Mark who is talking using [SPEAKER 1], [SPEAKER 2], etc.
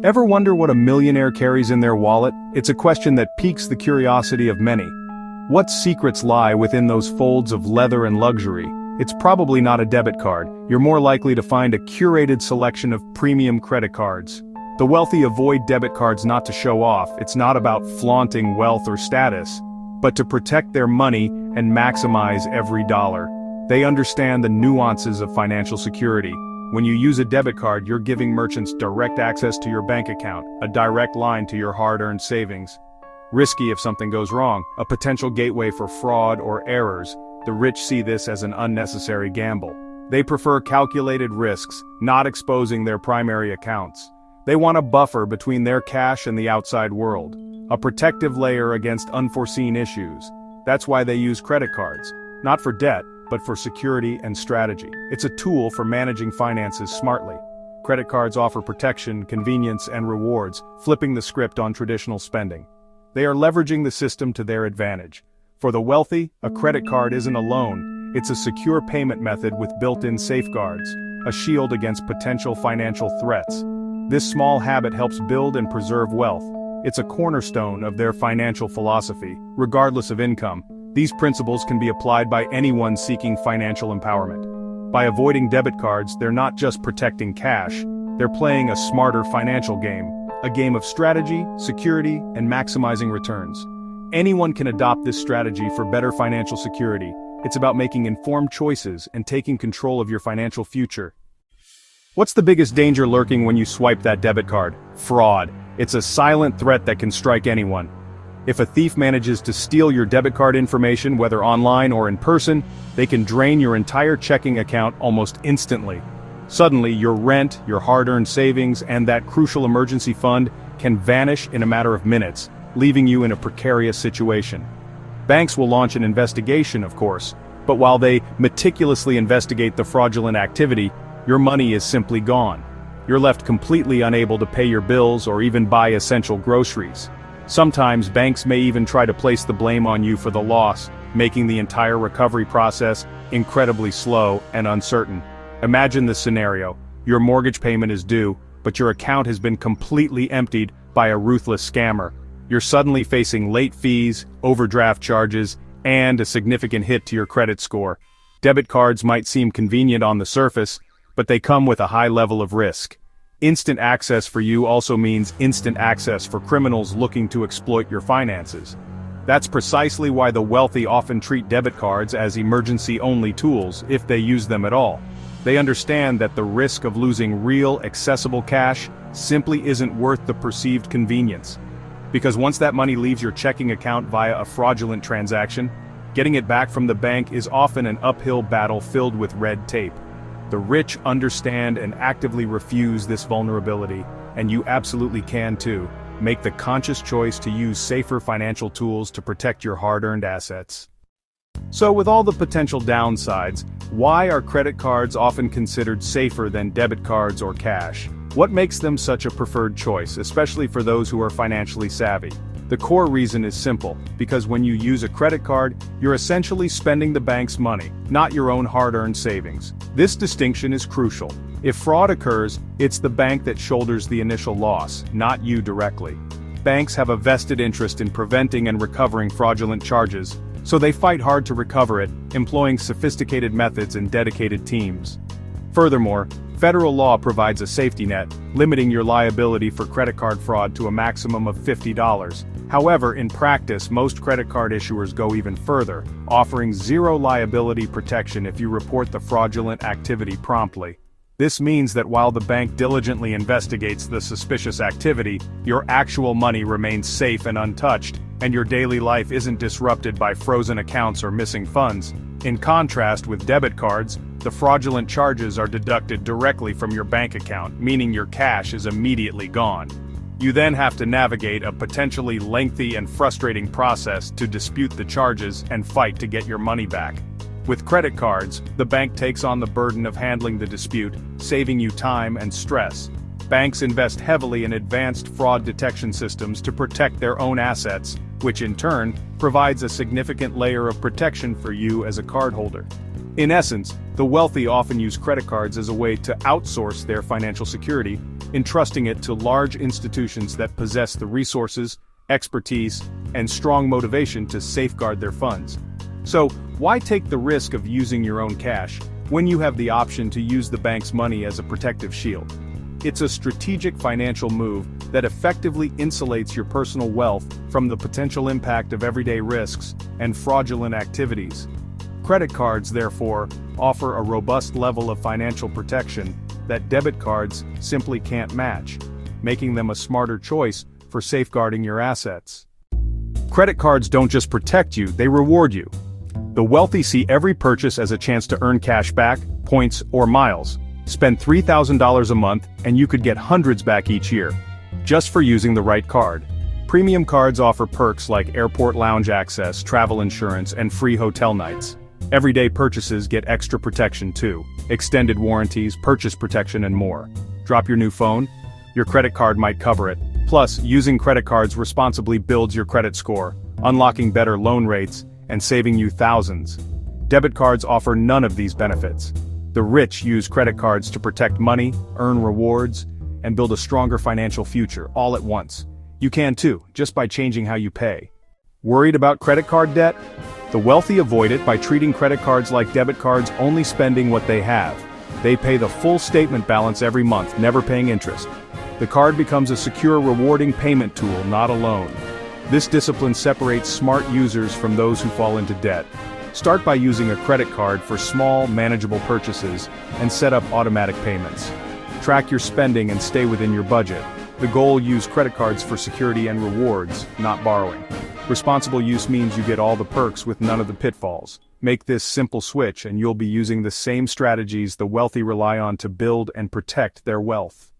[SPEAKER 1] Ever wonder what a millionaire carries in their wallet? It's a question that piques the curiosity of many. What secrets lie within those folds of leather and luxury? It's probably not a debit card. You're more likely to find a curated selection of premium credit cards. The wealthy avoid debit cards not to show off. It's not about flaunting wealth or status, but to protect their money and maximize every dollar. They understand the nuances of financial security. When you use a debit card, you're giving merchants direct access to your bank account, a direct line to your hard-earned savings. Risky if something goes wrong, a potential gateway for fraud or errors. The rich see this as an unnecessary gamble. They prefer calculated risks, not exposing their primary accounts. They want a buffer between their cash and the outside world, a protective layer against unforeseen issues. That's why they use credit cards, not for debt, but for security and strategy. It's a tool for managing finances smartly. Credit cards offer protection, convenience, and rewards, flipping the script on traditional spending. They are leveraging the system to their advantage. For the wealthy, a credit card isn't a loan. It's a secure payment method with built-in safeguards, a shield against potential financial threats. This small habit helps build and preserve wealth. It's a cornerstone of their financial philosophy, regardless of income. These principles can be applied by anyone seeking financial empowerment. By avoiding debit cards, they're not just protecting cash, they're playing a smarter financial game, a game of strategy, security, and maximizing returns. Anyone can adopt this strategy for better financial security. It's about making informed choices and taking control of your financial future. What's the biggest danger lurking when you swipe that debit card? Fraud. It's a silent threat that can strike anyone. If a thief manages to steal your debit card information, whether online or in person, they can drain your entire checking account almost instantly. Suddenly, your rent, your hard-earned savings, and that crucial emergency fund can vanish in a matter of minutes, leaving you in a precarious situation. Banks will launch an investigation, of course, but while they meticulously investigate the fraudulent activity, your money is simply gone. You're left completely unable to pay your bills or even buy essential groceries. Sometimes banks may even try to place the blame on you for the loss, making the entire recovery process incredibly slow and uncertain. Imagine this scenario. Your mortgage payment is due, but your account has been completely emptied by a ruthless scammer. You're suddenly facing late fees, overdraft charges, and a significant hit to your credit score. Debit cards might seem convenient on the surface, but they come with a high level of risk. Instant access for you also means instant access for criminals looking to exploit your finances. That's precisely why the wealthy often treat debit cards as emergency-only tools, if they use them at all. They understand that the risk of losing real, accessible cash simply isn't worth the perceived convenience. Because once that money leaves your checking account via a fraudulent transaction, getting it back from the bank is often an uphill battle filled with red tape. The rich understand and actively refuse this vulnerability, and you absolutely can too. Make the conscious choice to use safer financial tools to protect your hard-earned assets. So with all the potential downsides, why are credit cards often considered safer than debit cards or cash? What makes them such a preferred choice, especially for those who are financially savvy? The core reason is simple, because when you use a credit card, you're essentially spending the bank's money, not your own hard-earned savings. This distinction is crucial. If fraud occurs, it's the bank that shoulders the initial loss, not you directly. Banks have a vested interest in preventing and recovering fraudulent charges, so they fight hard to recover it, employing sophisticated methods and dedicated teams. Furthermore, federal law provides a safety net, limiting your liability for credit card fraud to a maximum of $50. However, in practice, most credit card issuers go even further, offering zero liability protection if you report the fraudulent activity promptly. This means that while the bank diligently investigates the suspicious activity, your actual money remains safe and untouched, and your daily life isn't disrupted by frozen accounts or missing funds. In contrast with debit cards, the fraudulent charges are deducted directly from your bank account, meaning your cash is immediately gone. You then have to navigate a potentially lengthy and frustrating process to dispute the charges and fight to get your money back. With credit cards, the bank takes on the burden of handling the dispute, saving you time and stress. Banks invest heavily in advanced fraud detection systems to protect their own assets, which in turn provides a significant layer of protection for you as a cardholder. In essence, the wealthy often use credit cards as a way to outsource their financial security, entrusting it to large institutions that possess the resources, expertise, and strong motivation to safeguard their funds. So, why take the risk of using your own cash when you have the option to use the bank's money as a protective shield? It's a strategic financial move that effectively insulates your personal wealth from the potential impact of everyday risks and fraudulent activities. Credit cards, therefore, offer a robust level of financial protection that debit cards simply can't match, making them a smarter choice for safeguarding your assets. Credit cards don't just protect you, they reward you. The wealthy see every purchase as a chance to earn cash back, points, or miles. Spend $3,000 a month and you could get hundreds back each year, just for using the right card. Premium cards offer perks like airport lounge access, travel insurance, and free hotel nights. Everyday purchases get extra protection too, extended warranties, purchase protection, and more. Drop your new phone? Your credit card might cover it. Plus, using credit cards responsibly builds your credit score, unlocking better loan rates and saving you thousands. Debit cards offer none of these benefits. The rich use credit cards to protect money, earn rewards, and build a stronger financial future all at once. You can too, just by changing how you pay. Worried about credit card debt? The wealthy avoid it by treating credit cards like debit cards, only spending what they have. They pay the full statement balance every month, never paying interest. The card becomes a secure, rewarding payment tool, not a loan. This discipline separates smart users from those who fall into debt. Start by using a credit card for small, manageable purchases and set up automatic payments. Track your spending and stay within your budget. The goal: use credit cards for security and rewards, not borrowing. Responsible use means you get all the perks with none of the pitfalls. Make this simple switch and you'll be using the same strategies the wealthy rely on to build and protect their wealth.